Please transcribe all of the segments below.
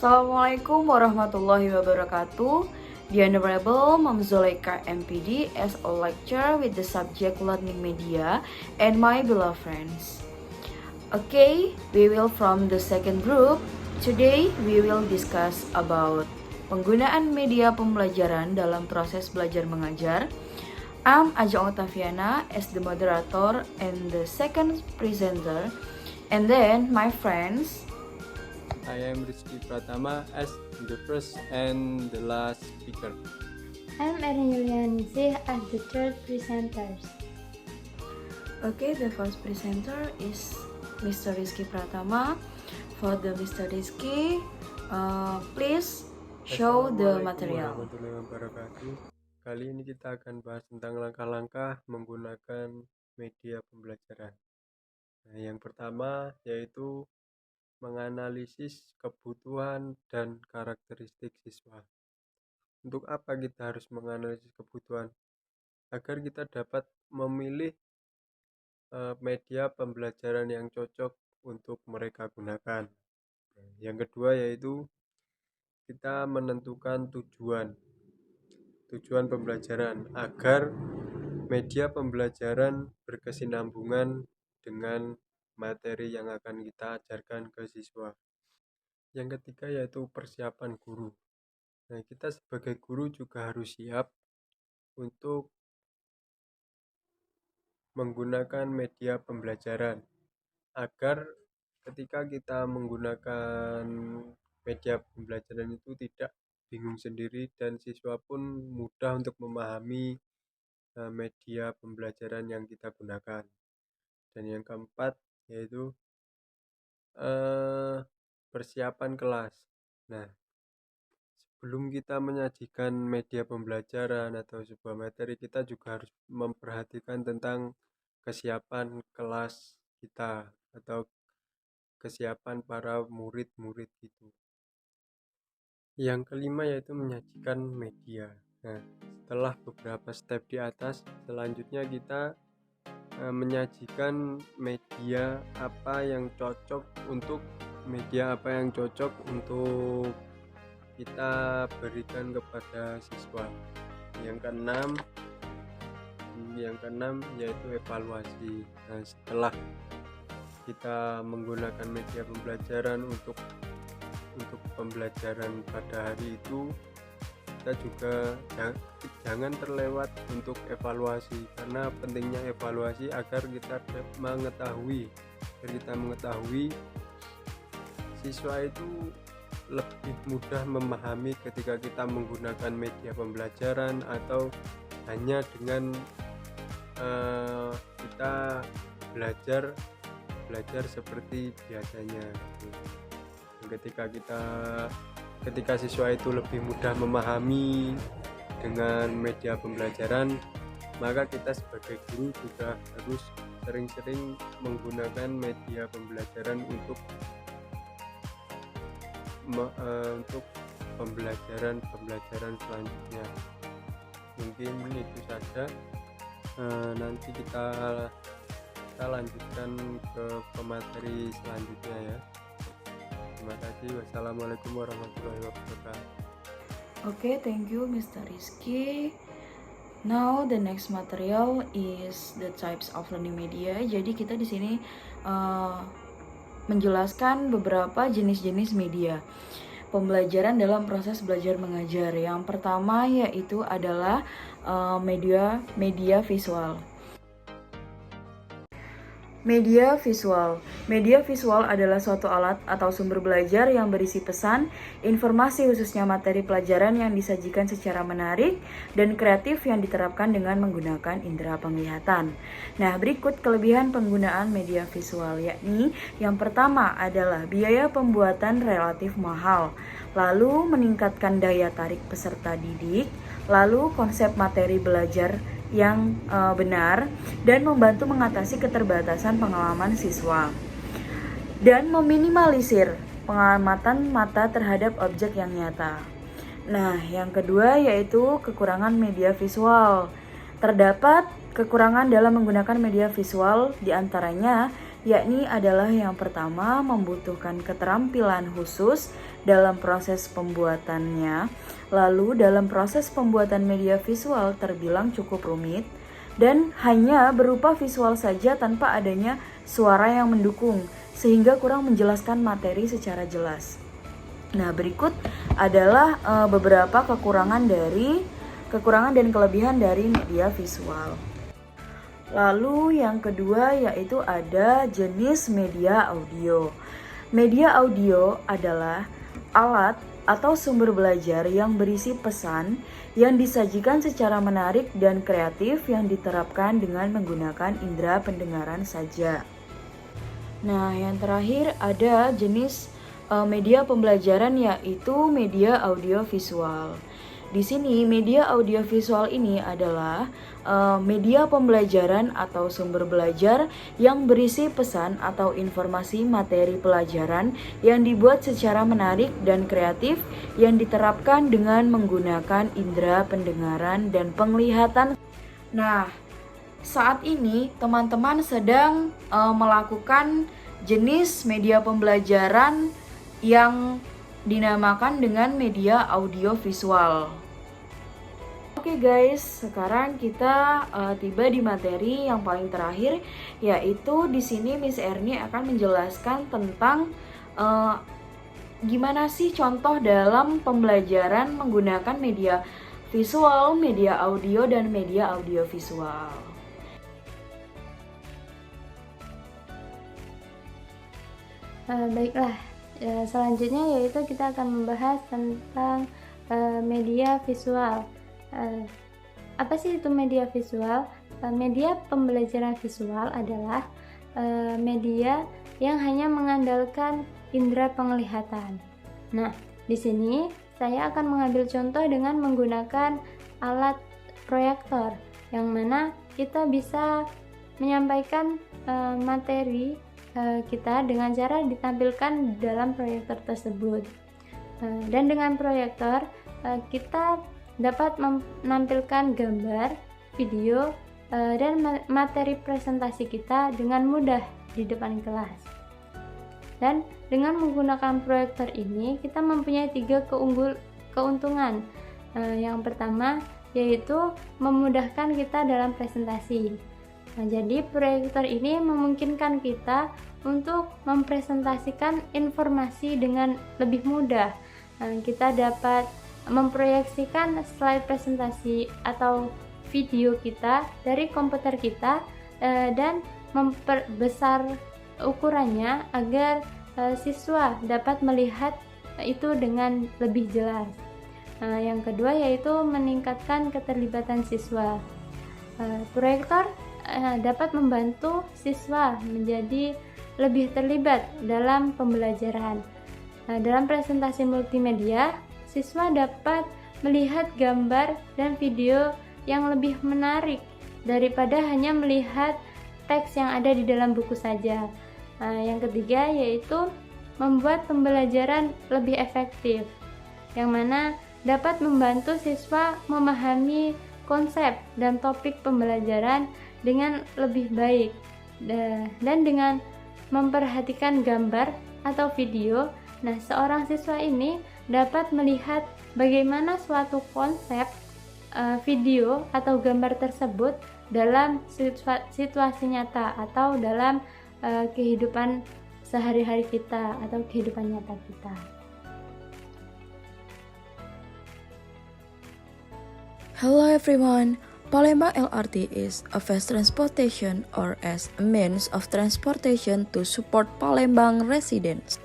Assalamualaikum warahmatullahi wabarakatuh. The Honorable Mom Zulaika MPD as a lecturer with the subject Learning Media and my beloved friends. Okay, we will from the second group. Today we will discuss about penggunaan media pembelajaran dalam proses belajar mengajar. I'm Ajeng Otaviana as the moderator and the second presenter. And then my friends, I am Rizky Pratama as the first and the last speaker. I'm Erin Yulianisi as the third presenter. okay, the first presenter is Mr. Rizky Pratama. For the Mr. Rizky, please show the material. Assalamualaikum warahmatullahi wabarakatuh. Kali ini kita akan bahas tentang langkah-langkah menggunakan media pembelajaran. Nah, yang pertama yaitu menganalisis kebutuhan dan karakteristik siswa. Untuk apa kita harus menganalisis kebutuhan? Agar kita dapat memilih media pembelajaran yang cocok untuk mereka gunakan. Yang kedua yaitu kita menentukan tujuan pembelajaran agar media pembelajaran berkesinambungan dengan materi yang akan kita ajarkan ke siswa. Yang ketiga yaitu persiapan guru. Nah, kita sebagai guru juga harus siap untuk menggunakan media pembelajaran agar ketika kita menggunakan media pembelajaran itu tidak bingung sendiri dan siswa pun mudah untuk memahami media pembelajaran yang kita gunakan. Dan yang keempat yaitu persiapan kelas. Nah, sebelum kita menyajikan media pembelajaran atau sebuah materi, kita juga harus memperhatikan tentang kesiapan kelas kita atau kesiapan para murid-murid itu. Yang kelima yaitu menyajikan media. Nah, setelah beberapa step di atas, selanjutnya kita menyajikan media apa yang cocok untuk kita berikan kepada siswa. Yang keenam yaitu evaluasi. Nah, setelah kita menggunakan media pembelajaran untuk pembelajaran pada hari itu, kita juga jangan terlewat untuk evaluasi, karena pentingnya evaluasi agar kita mengetahui siswa itu lebih mudah memahami ketika kita menggunakan media pembelajaran atau hanya dengan kita belajar seperti biasanya. Ketika siswa itu lebih mudah memahami dengan media pembelajaran, maka kita sebagai guru juga harus sering-sering menggunakan media pembelajaran untuk pembelajaran selanjutnya. Mungkin itu saja. Nanti kita lanjutkan ke pemateri selanjutnya ya. Terima kasih. Wassalamualaikum warahmatullahi wabarakatuh. Okay, thank you Mr. Rizky. Now the next material is the types of learning media. Jadi kita di sini menjelaskan beberapa jenis-jenis media pembelajaran dalam proses belajar mengajar. Yang pertama yaitu adalah media visual. Media visual adalah suatu alat atau sumber belajar yang berisi pesan, informasi khususnya materi pelajaran yang disajikan secara menarik dan kreatif yang diterapkan dengan menggunakan indera penglihatan. Nah, berikut kelebihan penggunaan media visual, yakni yang pertama adalah biaya pembuatan relatif mahal, lalu meningkatkan daya tarik peserta didik, lalu konsep materi belajar yang benar, dan membantu mengatasi keterbatasan pengalaman siswa dan meminimalisir pengamatan mata terhadap objek yang nyata. Nah, yang kedua yaitu kekurangan media visual. Terdapat kekurangan dalam menggunakan media visual, diantaranya yakni adalah yang pertama membutuhkan keterampilan khusus dalam proses pembuatannya. Lalu dalam proses pembuatan media visual terbilang cukup rumit dan hanya berupa visual saja tanpa adanya suara yang mendukung, sehingga kurang menjelaskan materi secara jelas. Nah, berikut adalah beberapa kekurangan dan kelebihan dari media visual. Lalu yang kedua yaitu ada jenis media audio. Media audio adalah alat atau sumber belajar yang berisi pesan yang disajikan secara menarik dan kreatif yang diterapkan dengan menggunakan indera pendengaran saja. Nah, yang terakhir ada jenis media pembelajaran yaitu media audio visual. Di sini media audio visual ini adalah media pembelajaran atau sumber belajar yang berisi pesan atau informasi materi pelajaran yang dibuat secara menarik dan kreatif yang diterapkan dengan menggunakan indera pendengaran dan penglihatan. Nah, saat ini teman-teman sedang melakukan jenis media pembelajaran yang dinamakan dengan media audio visual. Oke guys, sekarang kita tiba di materi yang paling terakhir, yaitu di sini Miss Erni akan menjelaskan tentang gimana sih contoh dalam pembelajaran menggunakan media visual, media audio, dan media audio visual. Baiklah, selanjutnya yaitu kita akan membahas tentang media visual. Apa sih itu media visual? Media pembelajaran visual adalah media yang hanya mengandalkan indera penglihatan. Nah, di sini saya akan mengambil contoh dengan menggunakan alat proyektor, yang mana kita bisa menyampaikan materi kita dengan cara ditampilkan dalam proyektor tersebut. Dan dengan proyektor kita dapat menampilkan gambar, video, dan materi presentasi kita dengan mudah di depan kelas. Dan dengan menggunakan proyektor ini, kita mempunyai 3 keuntungan. Yang pertama yaitu memudahkan kita dalam presentasi. Nah, jadi proyektor ini memungkinkan kita untuk mempresentasikan informasi dengan lebih mudah. Kita dapat memproyeksikan slide presentasi atau video kita dari komputer kita dan memperbesar ukurannya agar siswa dapat melihat itu dengan lebih jelas. Yang kedua yaitu meningkatkan keterlibatan siswa. Proyektor dapat membantu siswa menjadi lebih terlibat dalam pembelajaran. Dalam presentasi multimedia, siswa dapat melihat gambar dan video yang lebih menarik daripada hanya melihat teks yang ada di dalam buku saja. Yang ketiga yaitu membuat pembelajaran lebih efektif, yang mana dapat membantu siswa memahami konsep dan topik pembelajaran dengan lebih baik, dan dengan memperhatikan gambar atau video. Nah, seorang siswa ini dapat melihat bagaimana suatu konsep video atau gambar tersebut dalam situasi nyata atau dalam kehidupan sehari-hari kita atau kehidupan nyata kita. Hello everyone, Palembang LRT is a fast transportation or as a means of transportation to support Palembang residents.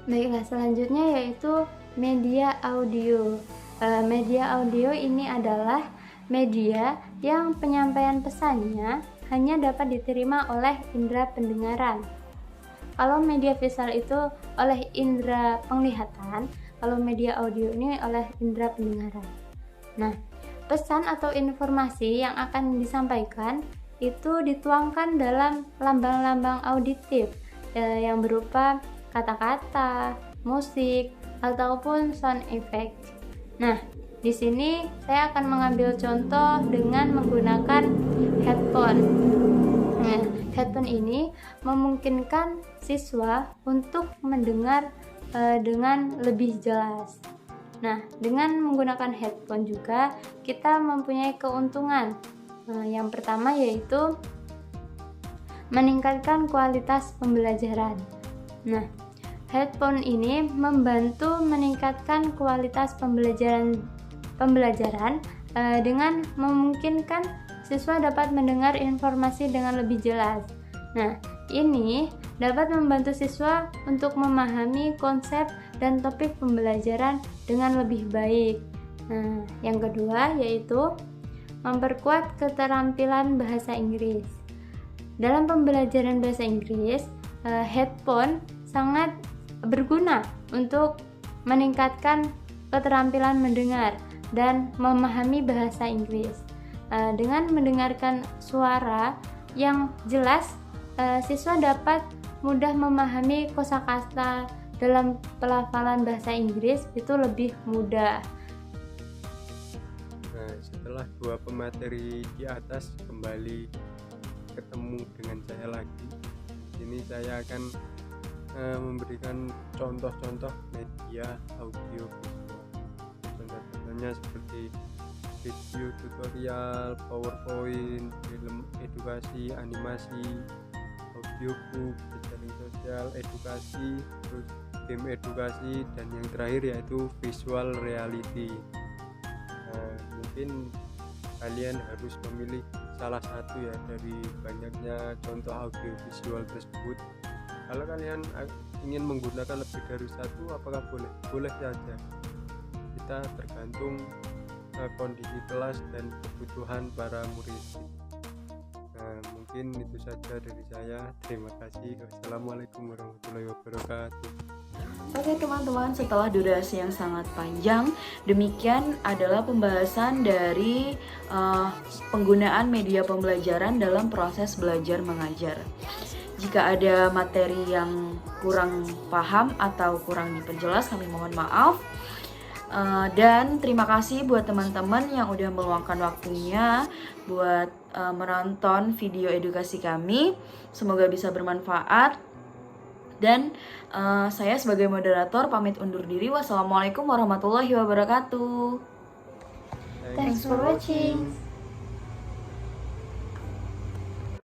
Baiklah, selanjutnya yaitu media audio. Media audio ini adalah media yang penyampaian pesannya hanya dapat diterima oleh indera pendengaran. Kalau media visual itu oleh indera penglihatan, kalau media audio ini oleh indera pendengaran. Nah, pesan atau informasi yang akan disampaikan itu dituangkan dalam lambang-lambang auditif yang berupa kata-kata, musik, ataupun sound effect. Nah, di sini saya akan mengambil contoh dengan menggunakan headphone. Nah, headphone ini memungkinkan siswa untuk mendengar dengan lebih jelas. Nah, dengan menggunakan headphone juga kita mempunyai keuntungan. Yang pertama yaitu meningkatkan kualitas pembelajaran. Nah, headphone ini membantu meningkatkan kualitas pembelajaran dengan memungkinkan siswa dapat mendengar informasi dengan lebih jelas. Nah, ini dapat membantu siswa untuk memahami konsep dan topik pembelajaran dengan lebih baik. Nah, yang kedua yaitu memperkuat keterampilan bahasa Inggris. Dalam pembelajaran bahasa Inggris, headphone sangat berguna untuk meningkatkan keterampilan mendengar dan memahami bahasa Inggris. Dengan mendengarkan suara yang jelas, siswa dapat mudah memahami kosakata dalam pelafalan bahasa Inggris itu lebih mudah. Nah, setelah dua pemateri di atas kembali ketemu dengan saya lagi, ini saya akan memberikan contoh-contoh media audio visual. Contoh-contohnya seperti video tutorial, PowerPoint, film edukasi, animasi, audiobook, jejaring sosial, edukasi, terus game edukasi, dan yang terakhir yaitu visual reality. Nah, mungkin kalian harus memilih salah satu ya dari banyaknya contoh audio visual tersebut. Kalau kalian ingin menggunakan lebih dari satu, apakah boleh? Boleh saja. Kita tergantung kondisi kelas dan kebutuhan para murid. Nah, mungkin itu saja dari saya. Terima kasih. Wassalamualaikum warahmatullahi wabarakatuh. Oke teman-teman, setelah durasi yang sangat panjang, demikian adalah pembahasan dari penggunaan media pembelajaran dalam proses belajar mengajar. Jika ada materi yang kurang paham atau kurang diperjelas, kami mohon maaf. Dan terima kasih buat teman-teman yang udah meluangkan waktunya buat menonton video edukasi kami. Semoga bisa bermanfaat. Dan saya sebagai moderator pamit undur diri. Wassalamualaikum warahmatullahi wabarakatuh. Thanks for watching.